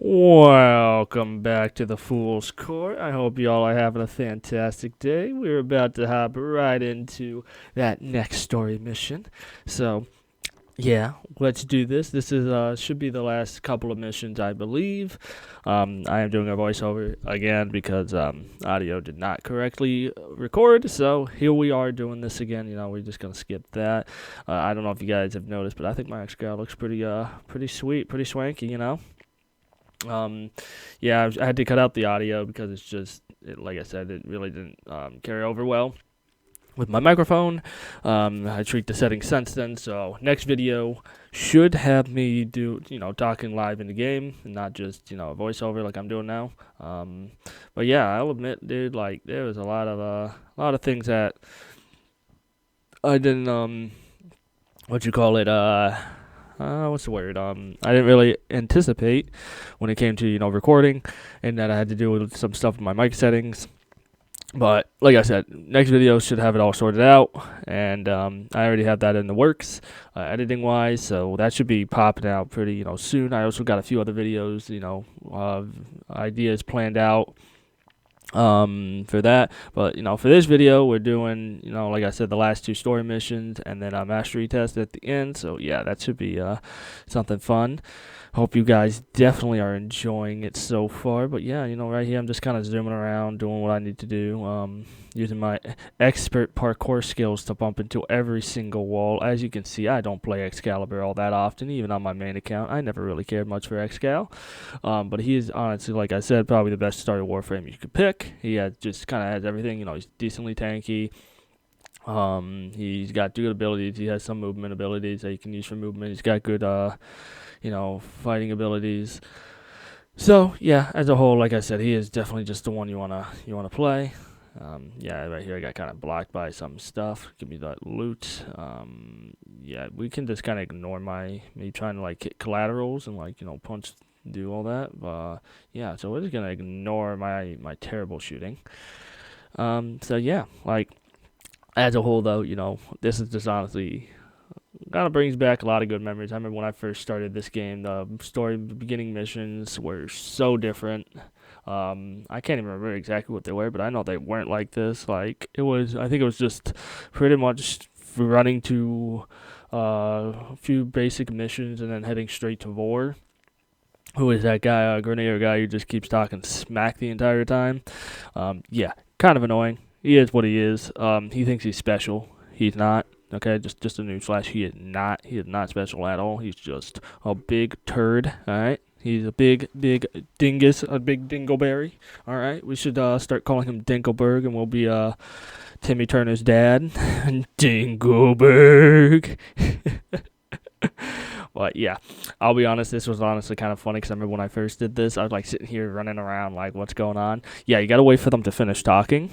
Welcome back to the Fool's Court. I hope y'all are having a fantastic day. We're about to hop right into that next story mission. So, yeah, let's do this. This is should be the last couple of missions, I believe. I am doing a voiceover again because audio did not correctly record. So here we are doing this again. We're just gonna skip that. I don't know if you guys have noticed, but I think my ex guy looks pretty sweet, pretty swanky. Yeah, I had to cut out the audio because like I said, it really didn't carry over well with my microphone. I tweaked the settings since then, so next video should have me talking live in the game and not just, a voiceover like I'm doing now. But yeah, I'll admit, dude, like there was a lot of things that I didn't, what's the word? I didn't really anticipate when it came to, recording, and that I had to do with some stuff with my mic settings. But like I said, next video should have it all sorted out, and I already have that in the works, editing wise. So that should be popping out pretty, soon. I also got a few other videos, ideas planned out for that. But for this video, we're doing, like I said, the last two story missions and then a mastery test at the end. So yeah, that should be something fun. Hope you guys definitely are enjoying it so far. But yeah, right here I'm just kind of zooming around, doing what I need to do, using my expert parkour skills to bump into every single wall. As you can see, I don't play Excalibur all that often, even on my main account. I never really cared much for Excal. But he is honestly, like I said, probably the best starter Warframe you could pick. He just kind of has everything. He's decently tanky. He's got good abilities. He has some movement abilities that you can use for movement. He's got good, fighting abilities. So yeah, as a whole, like I said, he is definitely just the one you wanna play. Yeah, right here I got kind of blocked by some stuff. Give me that loot. Yeah, we can just kind of ignore me trying to like hit collaterals and punch, do all that. Yeah, so we're just gonna ignore my terrible shooting. So yeah, like as a whole though, this is just honestly kind of brings back a lot of good memories. I remember when I first started this game, the story beginning missions were so different. I can't even remember exactly what they were, but I know they weren't like this. Like I think it was just pretty much running to a few basic missions and then heading straight to Vor. Who is that guy, Grenadier guy who just keeps talking smack the entire time? Yeah, kind of annoying. He is what he is. He thinks he's special. He's not. Okay, just a newsflash. He is not. He is not special at all. He's just a big turd. All right. He's a big dingus, a big dingleberry. All right. We should start calling him Dinkelberg, and we'll be Timmy Turner's dad. Dingleberg. But yeah, I'll be honest, this was honestly kind of funny because I remember when I first did this, I was like sitting here running around like, what's going on? Yeah, you gotta wait for them to finish talking.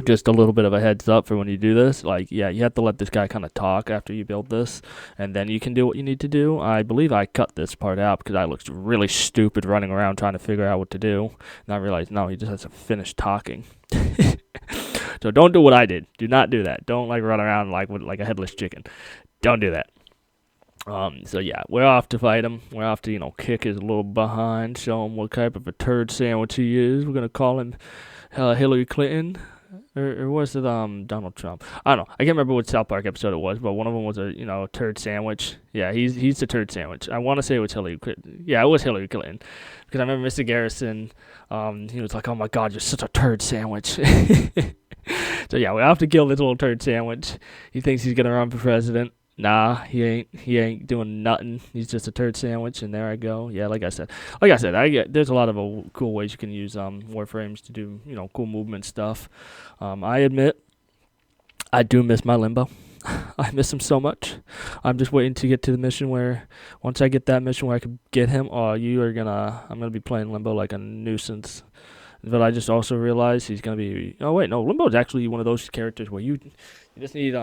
Just a little bit of a heads up for when you do this. Like, yeah, you have to let this guy kind of talk after you build this, and then you can do what you need to do. I believe I cut this part out because I looked really stupid running around trying to figure out what to do. And I realized, no, he just has to finish talking. So don't do what I did. Do not do that. Don't like run around like a headless chicken. Don't do that. So yeah, we're off to fight him. We're off to, kick his little behind, show him what type of a turd sandwich he is. We're gonna call him Hillary Clinton, or was it Donald Trump? I don't know. I can't remember what South Park episode it was, but one of them was a turd sandwich. Yeah, he's the turd sandwich. I want to say it was Hillary Clinton. Yeah, it was Hillary Clinton, because I remember Mr. Garrison. He was like, "Oh my God, you're such a turd sandwich." So yeah, we have to kill this little turd sandwich. He thinks he's gonna run for president. Nah, he ain't. He ain't doing nothing. He's just a turd sandwich, and there I go. Yeah, like I said, there's a lot of cool ways you can use warframes to do cool movement stuff. I admit, I do miss my limbo. I miss him so much. I'm just waiting to get to the mission where, once I get that mission where I can get him, I'm gonna be playing Limbo like a nuisance. But I just also realized he's gonna be. Oh wait, no, Limbo is actually one of those characters where you just need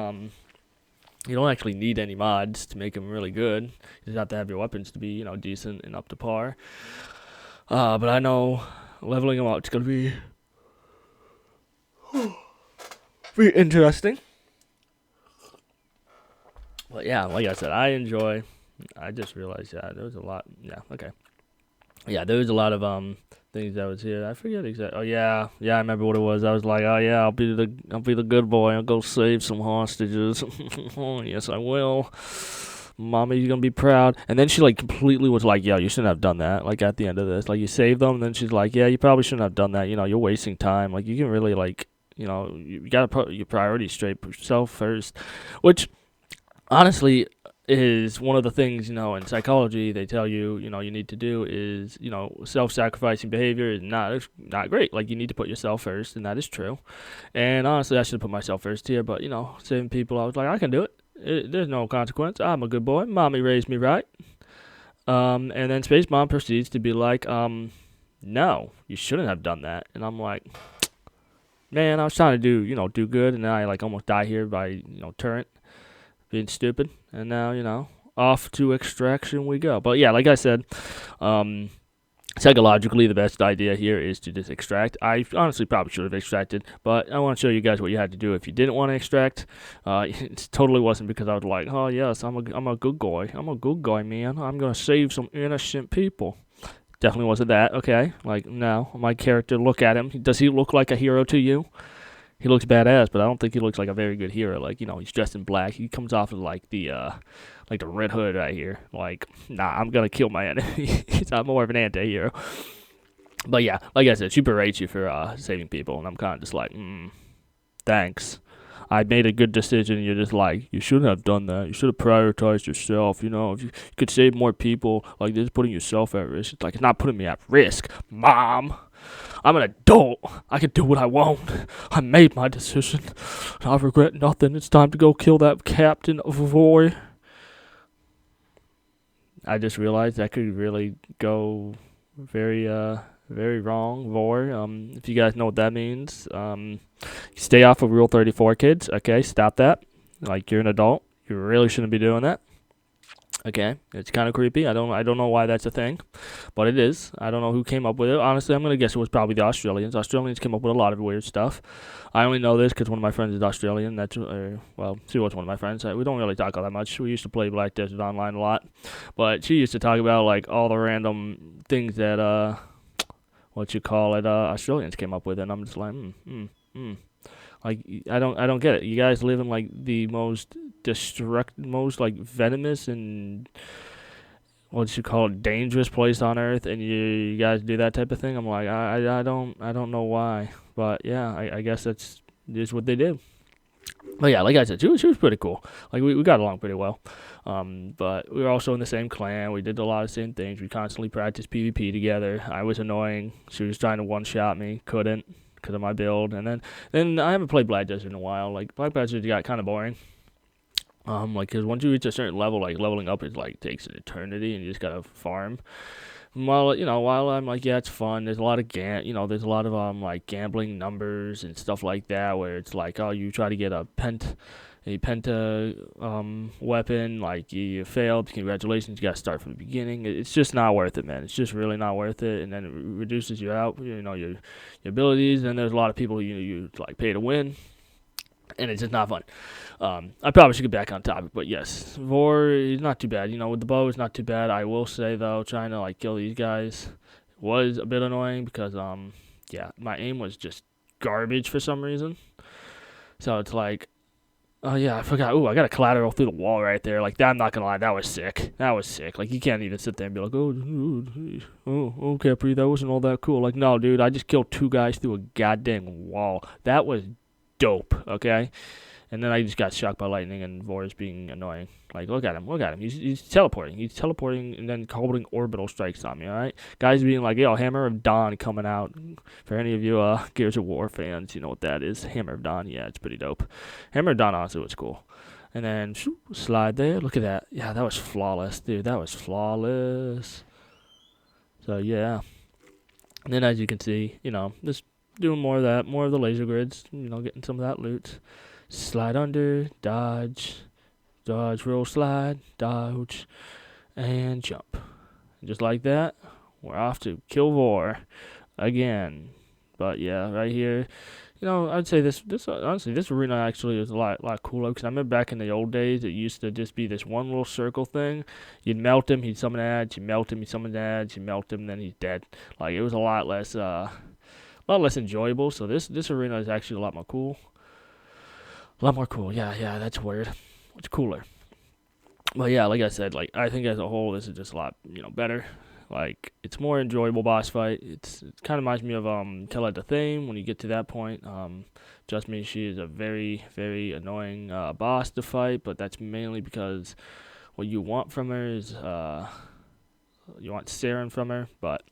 You don't actually need any mods to make him really good. You just have to have your weapons to be, decent and up to par. But I know leveling him up is gonna be interesting. But yeah, like I said, I just realized, yeah, there was a lot. Yeah, okay. Yeah, there was a lot of things that was here. I forget exactly. Oh yeah, yeah, I remember what it was. I was like, oh yeah, I'll be the good boy. I'll go save some hostages. Oh yes, I will. Mommy's gonna be proud. And then she like completely was like, yo, you shouldn't have done that. Like at the end of this, like you saved them. And then she's like, yeah, you probably shouldn't have done that. You know, you're wasting time. Like you can really like, you gotta put your priorities straight. Put yourself first, which honestly is one of the things in psychology they tell you you need to do is self-sacrificing behavior is not great. Like you need to put yourself first, and that is true. And honestly, I should have put myself first here, but saving people, I was like, I can do it. There's no consequence. I'm a good boy. Mommy raised me right. And then Space Mom proceeds to be like, no, you shouldn't have done that. And I'm like, man, I was trying to do good, and then I like almost die here by turret being stupid. And now, off to extraction we go. But yeah, like I said, um, psychologically, the best idea here is to just extract. I honestly probably should have extracted, but I want to show you guys what you had to do if you didn't want to extract. It totally wasn't because I was like, oh yes, I'm a good guy. I'm a good guy, man. I'm gonna save some innocent people. Definitely wasn't that. Okay, like no, my character. Look at him. Does he look like a hero to you? He looks badass, but I don't think he looks like a very good hero. Like, he's dressed in black. He comes off as like the Red Hood right here. Like, nah, I'm gonna kill my enemy. He's not more of an anti-hero. But yeah, like I said, she berates you for saving people, and I'm kind of just like, thanks. I made a good decision, and you're just like, you shouldn't have done that. You should have prioritized yourself. If you could save more people, like this, putting yourself at risk. It's like, it's not putting me at risk, Mom. I'm an adult. I can do what I want. I made my decision. I regret nothing. It's time to go kill that Captain Voy. I just realized that could really go very very wrong. Vor. If you guys know what that means, stay off of Rule 34, kids. Okay, stop that. Like you're an adult. You really shouldn't be doing that. Okay, it's kind of creepy. I don't know why that's a thing, but it is. I don't know who came up with it. Honestly, I'm gonna guess it was probably the Australians. Australians came up with a lot of weird stuff. I only know this because one of my friends is Australian. Well, she was one of my friends. We don't really talk all that much. We used to play Black Desert Online a lot, but she used to talk about like all the random things that Australians came up with, and I'm just like, Like I don't get it. You guys live in like the most most like venomous and dangerous place on earth, and you guys do that type of thing. I'm like, I don't know why, but yeah, I guess that's just what they do. But yeah, like I said, she was pretty cool. Like we got along pretty well. But we were also in the same clan. We did a lot of the same things. We constantly practiced PvP together. I was annoying. She was trying to one shot me, couldn't because of my build. And then I haven't played Black Desert in a while. Like Black Desert got kind of boring. Cause once you reach a certain level, like leveling up is like takes an eternity, and you just gotta farm. While I'm like, yeah, it's fun. There's a lot of there's a lot of like gambling numbers and stuff like that, where it's like, oh, you try to get a penta weapon, like you failed. Congratulations, you gotta start from the beginning. It's just not worth it, man. It's just really not worth it, and then it reduces your abilities. And there's a lot of people you like pay to win, and it's just not fun. I probably should get back on topic, but yes, Vor is not too bad. With the bow, it's not too bad. I will say though, trying to like kill these guys was a bit annoying because yeah, my aim was just garbage for some reason. So it's like, oh yeah, I forgot. Ooh, I got a collateral through the wall right there. Like that, I'm not gonna lie, that was sick. That was sick. Like you can't even sit there and be like, oh, Khepri, that wasn't all that cool. Like no, dude, I just killed 2 guys through a goddamn wall. That was dope. Okay. And then I just got shocked by lightning, and Vor's being annoying. Like, look at him. He's teleporting. He's teleporting and then holding orbital strikes on me, alright? Guys being like, yo, Hammer of Dawn coming out. For any of you Gears of War fans, you know what that is. Hammer of Dawn, yeah, it's pretty dope. Hammer of Dawn honestly was cool. And then, slide there. Look at that. Yeah, that was flawless, dude. That was flawless. So, yeah. And then, as you can see, just doing more of that. More of the laser grids. Getting some of that loot. Slide under, dodge, roll, slide, dodge, and jump. And just like that, we're off to kill Vor again. But yeah, right here, I'd say this honestly, this arena actually is a lot cooler because I remember back in the old days, it used to just be this one little circle thing. You'd melt him, he'd summon ads. You melt him, he summons ads. You melt him, then he's dead. Like it was a lot less enjoyable. So this arena is actually a lot more cool. A lot more cool. Yeah, that's weird. It's cooler. But yeah, like I said, like I think as a whole, this is just a lot better. Like it's more enjoyable boss fight. It kind of reminds me of Kella the Theme when you get to that point. Just me, she is a very annoying boss to fight, but that's mainly because what you want from her is you want Saren from her, but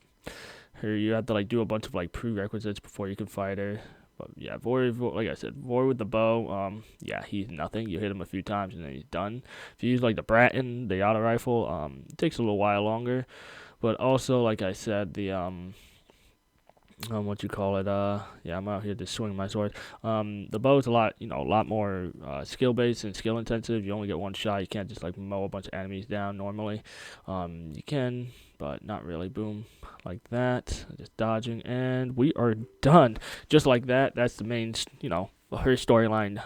her you have to like do a bunch of like prerequisites before you can fight her. But yeah, like I said, Vor with the bow, yeah, he's nothing. You hit him a few times and then he's done. If you use like the Bratton, the auto rifle, it takes a little while longer. But also, like I said, the what you call it, yeah, I'm out here to swing my sword. The bow is a lot more skill based and skill intensive. You only get one shot. You can't just like mow a bunch of enemies down normally. You can, but not really. Boom, like that. Just dodging, and we are done. Just like that. That's the main, her storyline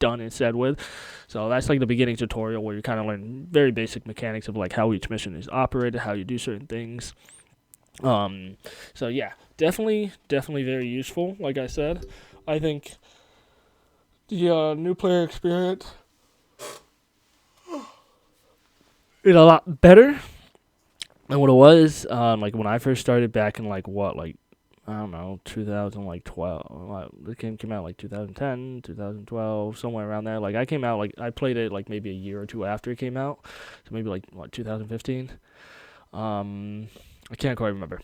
done and said with. So that's like the beginning tutorial where you kind of learn very basic mechanics of like how each mission is operated, how you do certain things. So yeah, definitely very useful. Like I said, I think the new player experience is a lot better than what it was. Like when I first started back in like I don't know, 2012. The game came out like 2010, 2012, somewhere around there. Like I came out like I played it like maybe a year or two after it came out, so maybe like 2015. I can't quite remember.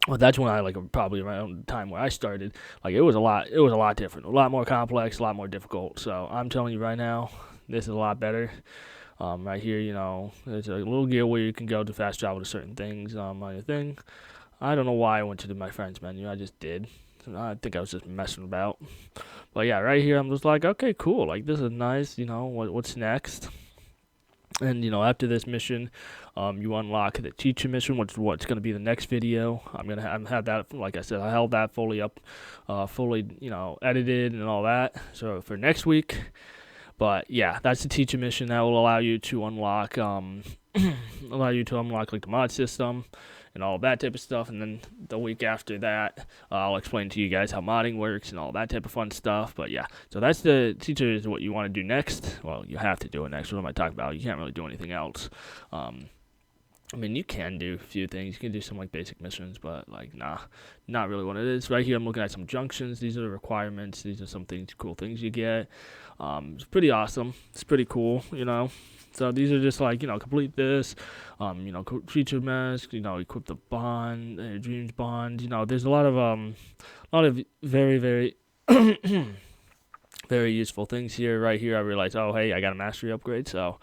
Well, that's when I like probably around the time where I started. Like it was a lot different, a lot more complex, a lot more difficult. So I'm telling you right now, this is a lot better. Right here, there's a little gear where you can go to fast travel to certain things on your thing. I don't know why I went to my friends menu. I just did. I think I was just messing about. But yeah, right here I'm just like, okay, cool. Like this is nice. What's next? And after this mission, you unlock the teacher mission, which is what's going to be the next video. I'm gonna have that. Like I said, I held that fully up, fully edited and all that. So for next week. But yeah, that's the teacher mission that will allow you to unlock like the mod system and all that type of stuff. And then the week after that, I'll explain to you guys how modding works and all that type of fun stuff. But yeah, so that's the teacher is what you want to do next. Well, you have to do it next. What am I talking about? You can't really do anything else. I mean, you can do a few things. You can do some like basic missions, but like not really what it is. Right here, I'm looking at some junctions. These are the requirements. These are some cool things you get. It's pretty awesome. It's pretty cool, So these are just like complete this, creature mask, equip the bond, dreams bond. There's a lot of very very useful things here. Right here, I realized, oh hey, I got a mastery upgrade, so.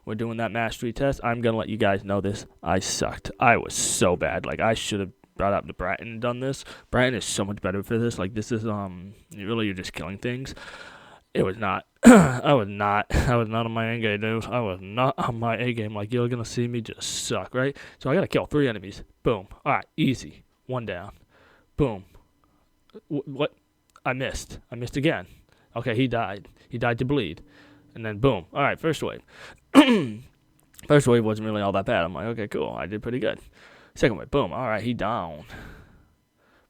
We're doing that mastery test. I'm going to let you guys know this. I sucked. I was so bad. Like, I should have brought up the Bratton and done this. Bratton is so much better for this. Like, this is, you're just killing things. It was not. I was not on my A game, dude. I was not on my A game. Like, you're going to see me just suck, right? So I got to kill 3 enemies. Boom. All right, easy. 1 down. Boom. What? I missed. I missed again. Okay, he died. He died to bleed. And then boom. All right, first wave. First wave wasn't really all that bad. I'm like, okay, cool. I did pretty good. Second wave, boom. All right, he down.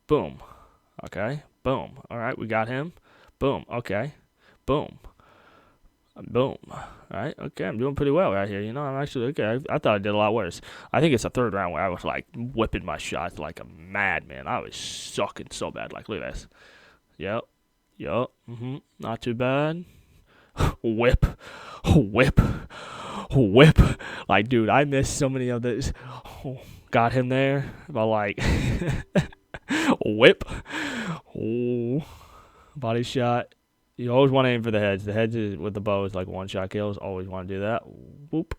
Boom. Okay. Boom. All right, we got him. Boom. Okay. Boom. Boom. All right. Okay, I'm doing pretty well right here. I'm actually okay. I thought I did a lot worse. I think it's the 3rd round where I was like whipping my shots like a madman. I was sucking so bad. Like, look at this. Yep. Not too bad. Whip. Like, dude, I missed so many of these. Got him there. But, like, whip. Body shot. You always want to aim for the heads. The heads with the bow is like 1-shot kills. Always want to do that. Whoop.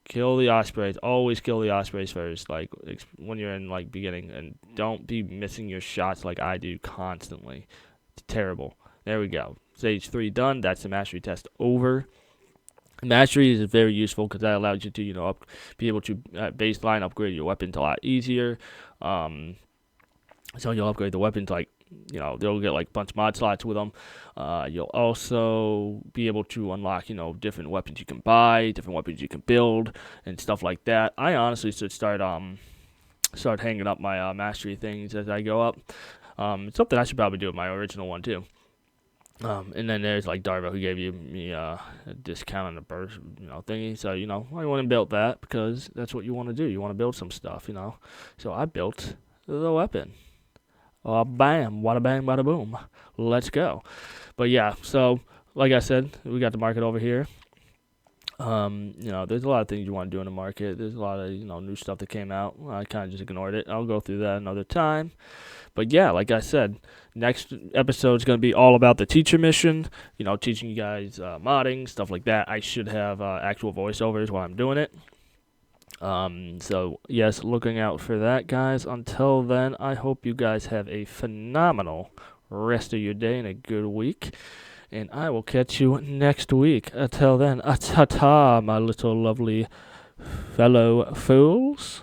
Kill the ospreys. Always kill the ospreys first. Like, when you're in, like, beginning. And don't be missing your shots like I do constantly. It's terrible. There we go. Stage 3 done. That's the mastery test over. Mastery is very useful because that allows you to, be able to baseline upgrade your weapons a lot easier. So you'll upgrade the weapons like they'll get like a bunch of mod slots with them. You'll also be able to unlock, different weapons you can buy, different weapons you can build, and stuff like that. I honestly should start hanging up my mastery things as I go up. It's something I should probably do with my original one too. And then there's like Darva, who gave me a discount on the burst, thingy. So I went and built that because that's what you want to do. You want to build some stuff, So I built the weapon. Bam, wada bang, bada boom. Let's go. But yeah, so like I said, we got the market over here. There's a lot of things you want to do in the market. There's a lot of, new stuff that came out. I kind of just ignored it. I'll go through that another time. But yeah, like I said, next episode is going to be all about the teacher mission, teaching you guys modding, stuff like that. I should have actual voiceovers while I'm doing it. So yes, looking out for that, guys. Until then, I hope you guys have a phenomenal rest of your day and a good week. And I will catch you next week. Until then, ta-ta, my little lovely fellow fools.